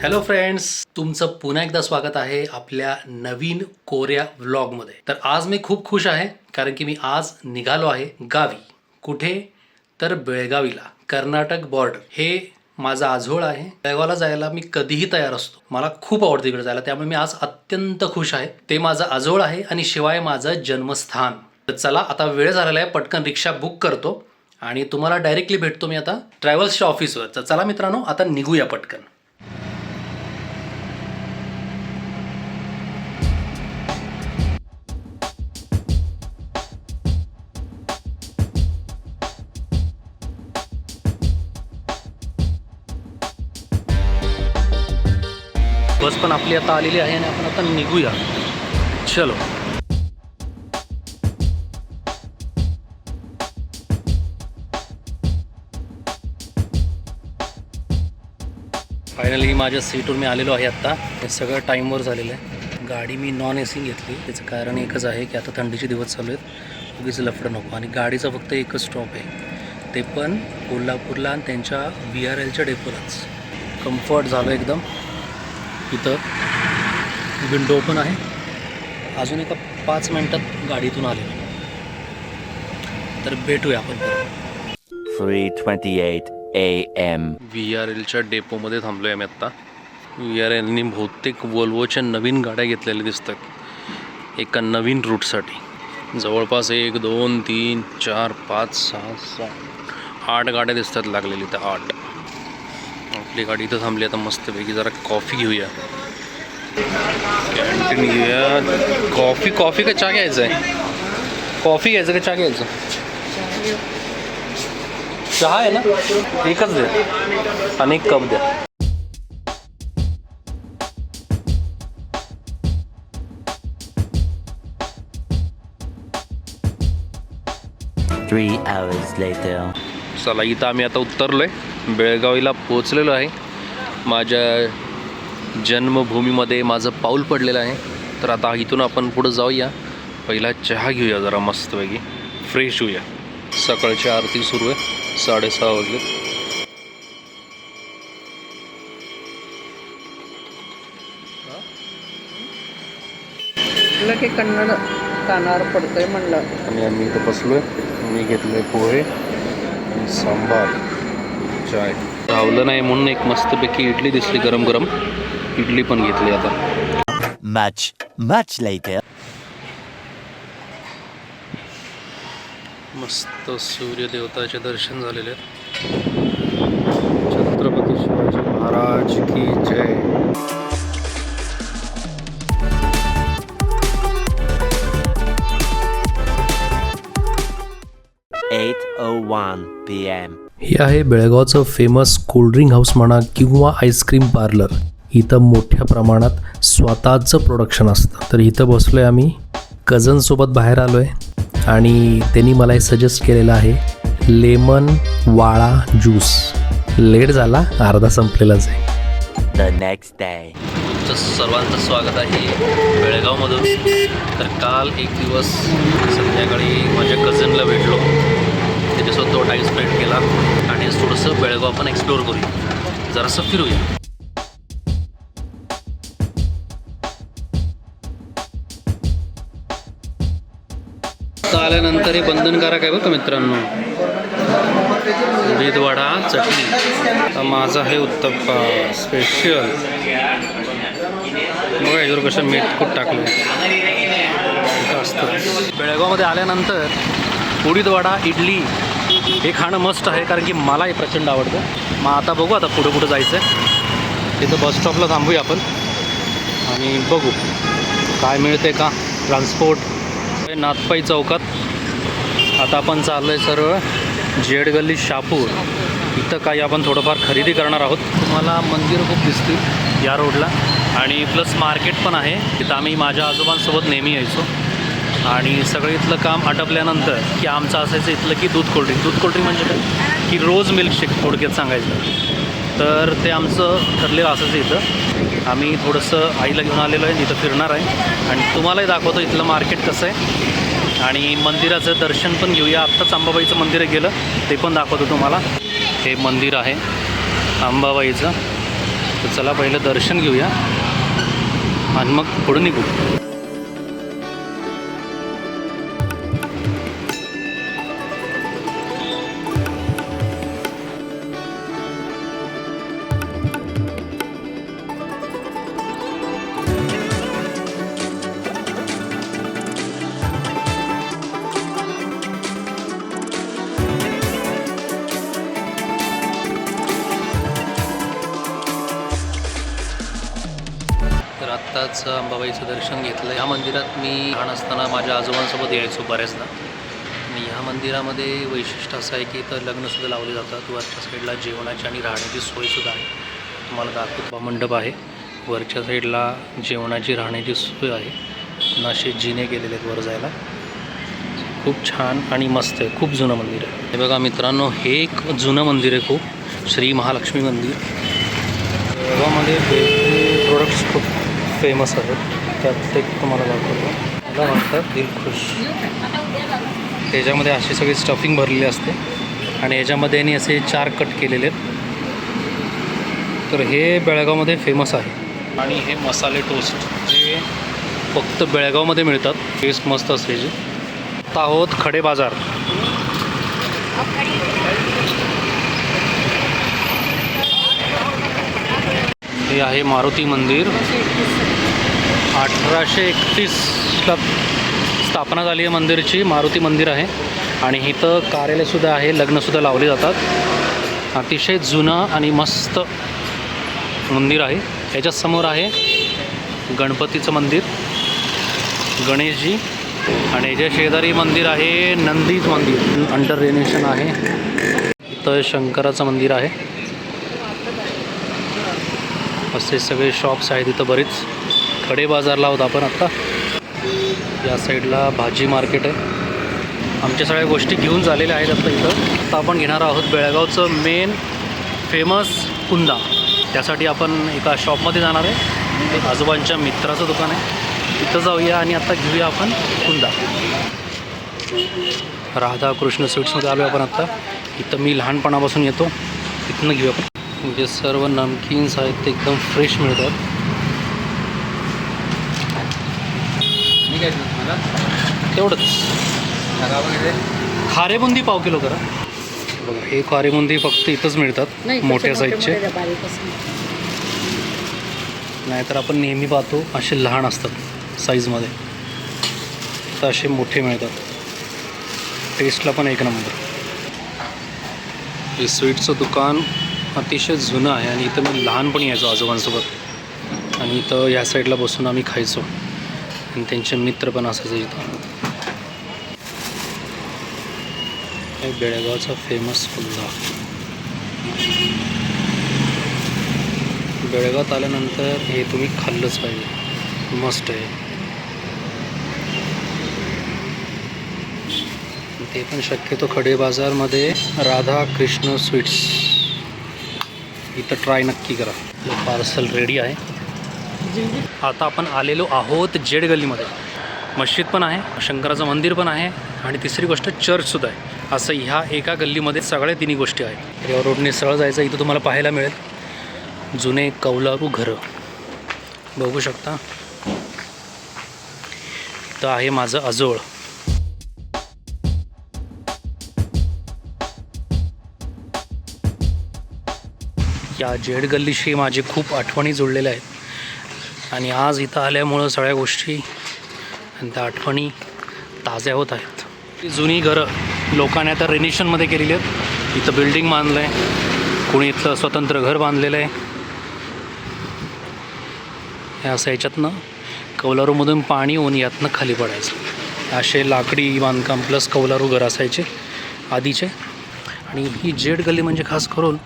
Hello friends, तुमचं पुन्हा एकदा स्वागत आहे आपल्या नवीन कोऱ्या व्लॉगमध्ये. तर आज मी खूप खुश आहे कारण की मी आज निघालो आहे गावी. कुठे तर बेळगावीला, कर्नाटक बॉर्डर. हे माझा आजोळ आहे. बेळगावला जायला मी कधीही तयार असतो. मला खूप आवडतं इकडे जायला, त्यामुळे मी आज अत्यंत खुश आहे. ते माझं आजोळ आहे आणि शिवाय माझं जन्मस्थान. तर चला, आता वेळ झालेला आहे, पटकन रिक्षा बुक करतो आणि तुम्हाला डायरेक्टली भेटतो मी आता ट्रॅव्हल्सच्या ऑफिसवर. तर चला मित्रांनो, आता निघूया पटकन. बस पण आपली आता आलेली आहे आणि आपण आता निघूया. चलो. फायनली माझ्या सीटवर मी आलेलो आहे आत्ता. हे सगळं टाईमवर झालेलं आहे. गाडी मी नॉन AC घेतली. त्याचं कारण एकच आहे की आता थंडीचे दिवस चालू आहेत, उगीच लफडं नको. आणि गाडीचा फक्त एकच स्टॉप आहे, ते पण कोल्हापूरला आणि त्यांच्या VRLच्या डेपोलाच. कम्फर्ट झालं एकदम. इथं विंडो पण आहे. अजून एका 5 मिनिटात गाडीतून आले, तर भेटूया आपण. 3:28 AM. VRLच्या डेपोमध्ये थांबलो आहे आम्ही आत्ता. VRLनी बहुतेक वोल्वोच्या नवीन गाड्या घेतलेल्या दिसतात एका नवीन रूटसाठी. जवळपास 1 2 3 4 5 6 7 8 गाड्या दिसतात लागलेली. तर 8. आपली गाडी इथं थांबली. आता मस्तपैकी जरा कॉफी घेऊया, कॅन्टीन घेऊया. कॉफी का चहा घ्यायचं आहे? कॉफी घ्यायचं का चहा घ्यायचं? चहा आहे ना, एकच द्या आणि 1 कप द्या. Three hours later. चला, इथं आम्ही आता उतरलो आहे. बेळगावीला पोचलेलो आहे. माझ्या जन्मभूमीमध्ये माझं पाऊल पडलेलं आहे. तर आता इथून आपण पुढं जाऊया. पहिला चहा घेऊया, जरा मस्तपैकी फ्रेश होऊया. सकाळची आरती सुरू आहे. 6:30 वाजले. की कन्नड कानावर पडतंय म्हणलं. आणि आम्ही इथं बसलोय. मी घेतले पोहे आणि सांबार, चाय. रावलं नाही म्हणून एक मस्तपैकी इडली दिसली गरम गरम. इडली पण घेतली आता. Much later. मस्त सूर्यदेवताचे दर्शन झालेले आहेत. छत्रपती शिवाजी महाराज की जय. 8:01 PM. हे आहे बेळगावचं फेमस कोल्ड्रिंक हाऊस म्हणा किंवा आईस्क्रीम पार्लर. इथं मोठ्या प्रमाणात स्वतःचं प्रोडक्शन असतं. तर इथं बसलो आहे आम्ही. कझनसोबत बाहेर आलो आहे आणि त्यांनी मला हे सजेस्ट केलेलं आहे लेमन वाळा ज्यूस. लेट झाला, अर्धा संपलेलाच आहे. The next day. तुमचं सर्वांचं स्वागत आहे बेळगावमधून. तर काल एक दिवस संध्याकाळी माझ्या कझनला भेटलो, त्याच्यासोबत तो टाईम स्पेंड केला आणि थोडंसं बेळगाव आपण एक्सप्लोअर करूया, जरासं फिरूया. आल्यानंतर हे बंधनकारक आहे बरं का मित्रांनो. उडीद वडा, चटणी. माझा आहे उत्तप्पा स्पेशल. बघा याच्यावर कसं मीठ खूप टाकलं असतं. बेळगावमध्ये आल्यानंतर उडीद वडा, इडली हे खाणं मस्त आहे, कारण की मला हे प्रचंड आवडतं. मग आता बघू, आता पुढं कुठं जायचं आहे. तिथं बस स्टॉपला थांबूया आपण आणि बघू काय मिळते का ट्रान्सपोर्ट. नाथपाई चौकात आता आपण चाललो आहे सरळ जेड गल्ली शहापूर. इथं काही आपण थोडंफार खरेदी करणार आहोत. तुम्हाला मंदिरं खूप दिसतील या रोडला आणि प्लस मार्केट पण आहे. तिथं आम्ही माझ्या आजोबांसोबत नेहमी यायचो. आणि सगळं इथलं काम आटपल्यानंतर की आमचं असायचं इथलं की दूध कोल्ड्रिंक म्हणजे काय की रोज मिल्कशेक थोडक्यात सांगायचं. तर ते आमचं ठरलेलं असायचं. इथं आम्ही थोडंसं आईला घेऊन आलेलो आहे, इथं फिरणार आहे आणि तुम्हालाही दाखवतो इथलं मार्केट कसं आहे आणि मंदिराचं दर्शन पण घेऊया. आत्ताच अंबाबाईचं मंदिर गेलं, ते पण दाखवतो तुम्हाला. हे मंदिर आहे अंबाबाईचं. तर चला पहिलं दर्शन घेऊया आणि मग पुढे निघू. तर आत्ताच अंबाबाईचं दर्शन घेतलं. ह्या मंदिरात मी लहान असताना माझ्या आजोबांसोबत यायचो बऱ्याचदा. आणि ह्या मंदिरामध्ये वैशिष्ट्य असं आहे की इथं लग्नसुद्धा लावले जातात. वरच्या साईडला जेवणाची आणि राहण्याची सोयसुद्धा आहे. तुम्हाला दाखवतो मंडप आहे. वरच्या साईडला जेवणाची राहण्याची सोय आहे. नाशे जिने केलेले आहेत वर जायला. खूप छान आणि मस्त आहे. खूप जुनं मंदिर आहे. हे बघा मित्रांनो, हे एक जुनं मंदिर आहे खूप. श्री महालक्ष्मी मंदिर. बेळगावमध्ये बेकरी प्रोडक्ट्स खूप फेमस आहेत. त्यात एक तुम्हाला दाखवतो. मला म्हणतात दिलखुश. त्याच्यामध्ये अशी सगळी स्टफिंग भरलेली असते आणि याच्यामध्ये यांनी असे 4 कट केलेले आहेत. तर हे बेळगावमध्ये फेमस आहे. आणि हे मसाले टोस्ट जे फक्त बेळगावमध्ये मिळतात. टेस्ट मस्त असायची. आता आहोत खडे बाजार. हे आहे मारुती मंदिर. 1831ला स्थापना झाली आहे मंदिरची. मारुती मंदिर आहे आणि इथं कार्यालयसुद्धा आहे. लग्नसुद्धा लावले जातात. अतिशय जुनं आणि मस्त मंदिर आहे. याच्यासमोर आहे गणपतीचं मंदिर, गणेशजी. आणि याच्या शेजारी मंदिर आहे नंदीच मंदिर. अंडर रेनोव्हेशन आहे. इथं शंकराचं मंदिर आहे. असे सगळे शॉप्स आहेत इथं बरेच. खडे बाजारला आहोत आपण आत्ता. या साईडला भाजी मार्केट आहे. आमच्या सगळ्या गोष्टी घेऊन झालेल्या आहेत आता इथं. आता आपण घेणार आहोत बेळगावचं मेन फेमस कुंदा. त्यासाठी आपण एका शॉपमध्ये जाणार आहे. ते आजोबांच्या मित्राचं दुकान आहे. तिथं जाऊया आणि आता घेऊया आपण कुंदा. राधा कृष्ण स्वीट्समध्ये आलो आपण आत्ता. इथं मी लहानपणापासून येतो. इथनं घेऊया आपण. जे सर्व नमकीन्स आहेत ते एकदम फ्रेश मिळतात. तेवढंच. खारेबुंदी पाव किलो करा. बघा हे खारेबुंदी फक्त इथंच मिळतात मोठ्या साईजचे. नाहीतर आपण नेहमी पाहतो असे लहान असतात साईजमध्ये. तर असे मोठे मिळतात. टेस्टला पण एक नंबर. हे स्वीटचं दुकान अतिशय जुनं आहे आणि इथं मी लहानपणी यायचो आजोबांसोबत. आणि इथं या साईडला बसून आम्ही खायचो आणि त्यांचे मित्र पण असायचे इथं. हे बेळगावचा फेमस कुंदा. बेळगावात आल्यानंतर हे तुम्ही खाल्लंच पाहिजे. मस्त आहे. ते पण शक्यतो खडे बाजारमध्ये राधा कृष्ण स्वीट्स. इथं ट्राय नक्की करा. पार्सल रेडी आहे. आता आपण आलेलो आहोत जेड गल्लीमध्ये. मस्जिद पण आहे, शंकराचं मंदिर पण आहे आणि तिसरी गोष्ट चर्चसुद्धा आहे. असं ह्या एका गल्लीमध्ये सगळ्या तिन्ही गोष्टी आहेत. या रोडने सरळ जायचं. इथं तुम्हाला पाहायला मिळेल जुने कौलारू घरं. बघू शकता. इथं आहे माझं आजोळ. या जेड गल्लीशी माझे खूप आठवणी जुळलेल्या आहेत आणि आज इथं आल्यामुळं सगळ्या गोष्टी आणि त्या आठवणी ताज्या होत आहेत. ही जुनी घरं लोकांनी आता रेनिशनमध्ये केलेली आहेत. इथं बिल्डिंग बांधलं आहे. कोणी इथलं स्वतंत्र घर बांधलेलं आहे. हे असं याच्यातनं कौलारूमधून पाणी येऊन यातनं खाली पडायचं. असे लाकडी बांधकाम प्लस कौलारू घर असायचे आधीचे. आणि ही जेड गल्ली म्हणजे खास करून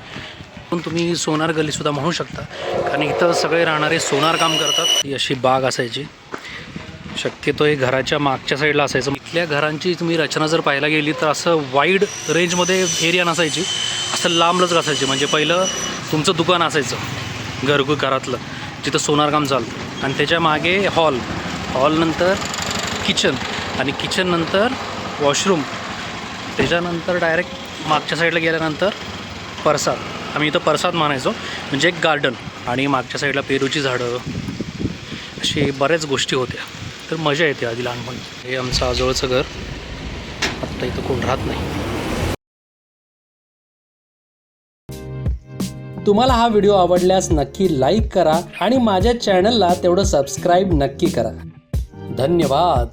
तुम्ही सोनार गल्लीसुद्धा म्हणू शकता, कारण इथं सगळे राहणारे सोनार काम करतात. ही अशी बाग असायची. शक्यतो हे घराच्या मागच्या साईडला असायचं. इथल्या घरांची तुम्ही रचना जर पाहायला गेली तर असं वाईड रेंजमध्ये एरिया नसायची. असं लांबलंच असायचे. म्हणजे पहिलं तुमचं दुकान असायचं घरातलं जिथं सोनारकाम चालतं आणि त्याच्या मागे हॉलनंतर किचन आणि किचननंतर वॉशरूम. त्याच्यानंतर डायरेक्ट मागच्या साईडला गेल्यानंतर परसाद. आम्ही इथं परसाद म्हणायचो. म्हणजे एक गार्डन. आणि मागच्या साईडला पेरूची झाडं, अशी बऱ्याच गोष्टी होत्या. तर मजा येते आधी लहानपणी. हे आमचं आजोळचं घर. आत्ता इथं कोण राहत नाही. तुम्हाला हा व्हिडिओ आवडल्यास नक्की लाईक करा आणि माझ्या चॅनलला तेवढं सबस्क्राईब नक्की करा. धन्यवाद.